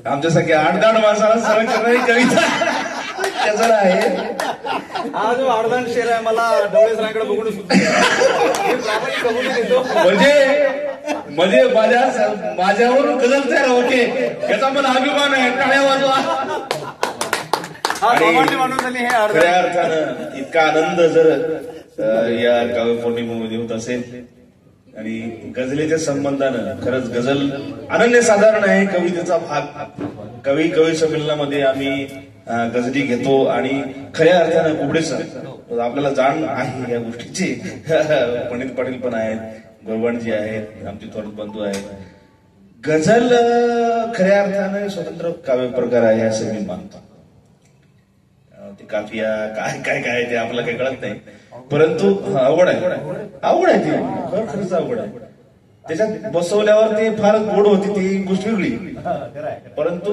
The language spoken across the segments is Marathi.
आमच्यासारख्या 8-10 माणसाला सरळ करणारी कविता त्याचा आहे. हा जो अर्धान शेर आहे मला डोळे सरांकडे बघून म्हणजे माझ्यावरून गजल तयार होते याचा मला अभिमान आहे. टाळ्या वाजवा. खऱ्या अर्थानं इतका आनंद जर या काव्य पौर्णिमेमध्ये होत असेल आणि गझलेच्या संबंधानं खरंच गझल अनन्यसाधारण आहे. कवितेचा भाग कवी संमेलनामध्ये आम्ही गझली घेतो आणि खऱ्या अर्थानं कुबडेच आपल्याला जाण आहे या गोष्टीची. पंडित पाटील पण आहेत, गोरवाणजी आहेत, आमचे थोर बंधू आहेत. गझल खऱ्या अर्थानं स्वतंत्र काव्य प्रकार आहे असं मी मानतो. ते काफिया काय काय काय ते आपल्याला काही कळत नाही, परंतु अवघड आहे ते खरंच अवघड आहे. त्याच्यात बसवल्यावर ते फार गोड होती ती गोष्ट वेगळी. परंतु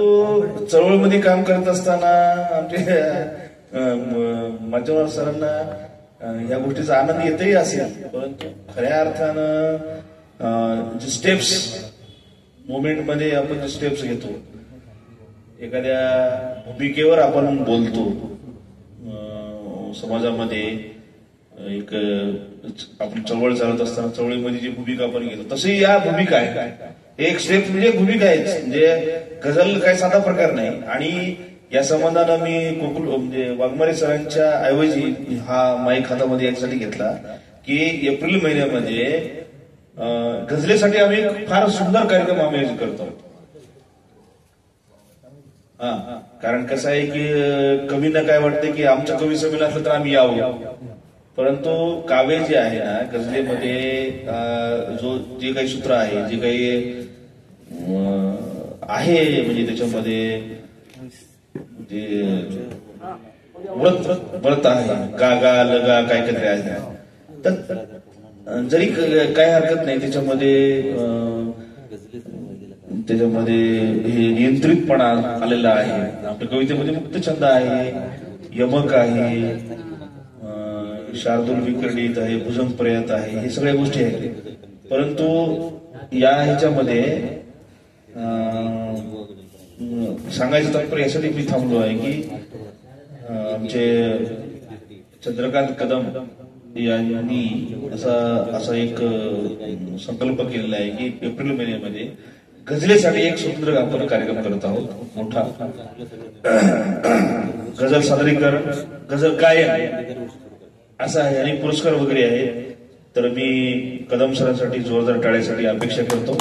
चळवळीमध्ये काम करत असताना आमचे माध्यमावर सरांना या गोष्टीचा आनंद येतही असेल, परंतु खऱ्या अर्थानं जे स्टेप्स मुवमेंट मध्ये आपण जे स्टेप्स घेतो, एखाद्या भूमिकेवर आपण बोलतो, समाजामध्ये एक आपण चळवळ चालत असताना चळवळीमध्ये जी भूमिका आपण घेतो तशी या भूमिका आहे. एक स्टेप म्हणजे भूमिका आहे. म्हणजे गझल काही साधा प्रकार नाही. आणि या संबंधानं मी म्हणजे वाघमारे सरांच्या ऐवजी हा माईक हातामध्ये याच्यासाठी घेतला की एप्रिल महिन्यामध्ये गझलेसाठी आम्ही फार सुंदर कार्यक्रम आयोजित करतो. कारण कसं आहे की कवींना काय वाटतं की आमच्या कवी संमेलन असलं तर आम्ही यावं, परंतु काव्य जे आहे ना गझलेमध्ये जे काही सूत्र आहे, जे काही आहे म्हणजे त्याच्यामध्ये व्रत आहे, गा लगा काय काहीतरी आहे, तर जरी काय हरकत नाही त्याच्यामध्ये हे नियंत्रितपणा आलेला आहे. आपल्या कवितेमध्ये मुक्त छंद आहे, यमक आहे, शार्दूल विक्रीडित आहे, भुजंग प्रयत आहे, हे सगळ्या गोष्टी आहेत. परंतु या ह्याच्यामध्ये सांगायचं तात्पर्य यासाठी मी थांबलो आहे की आमचे चंद्रकांत कदम यांनी असा एक संकल्प केलेला आहे की एप्रिल महिन्यामध्ये गझलेसाठी एक स्वतंत्र आपण कार्यक्रम करत आहोत मोठा. गझल सादरीकरण, गझल गायन असं आहे आणि पुरस्कार वगैरे आहे. तर मी कदम सरांसाठी जोरदार टाळ्यासाठी अपेक्षा करतो.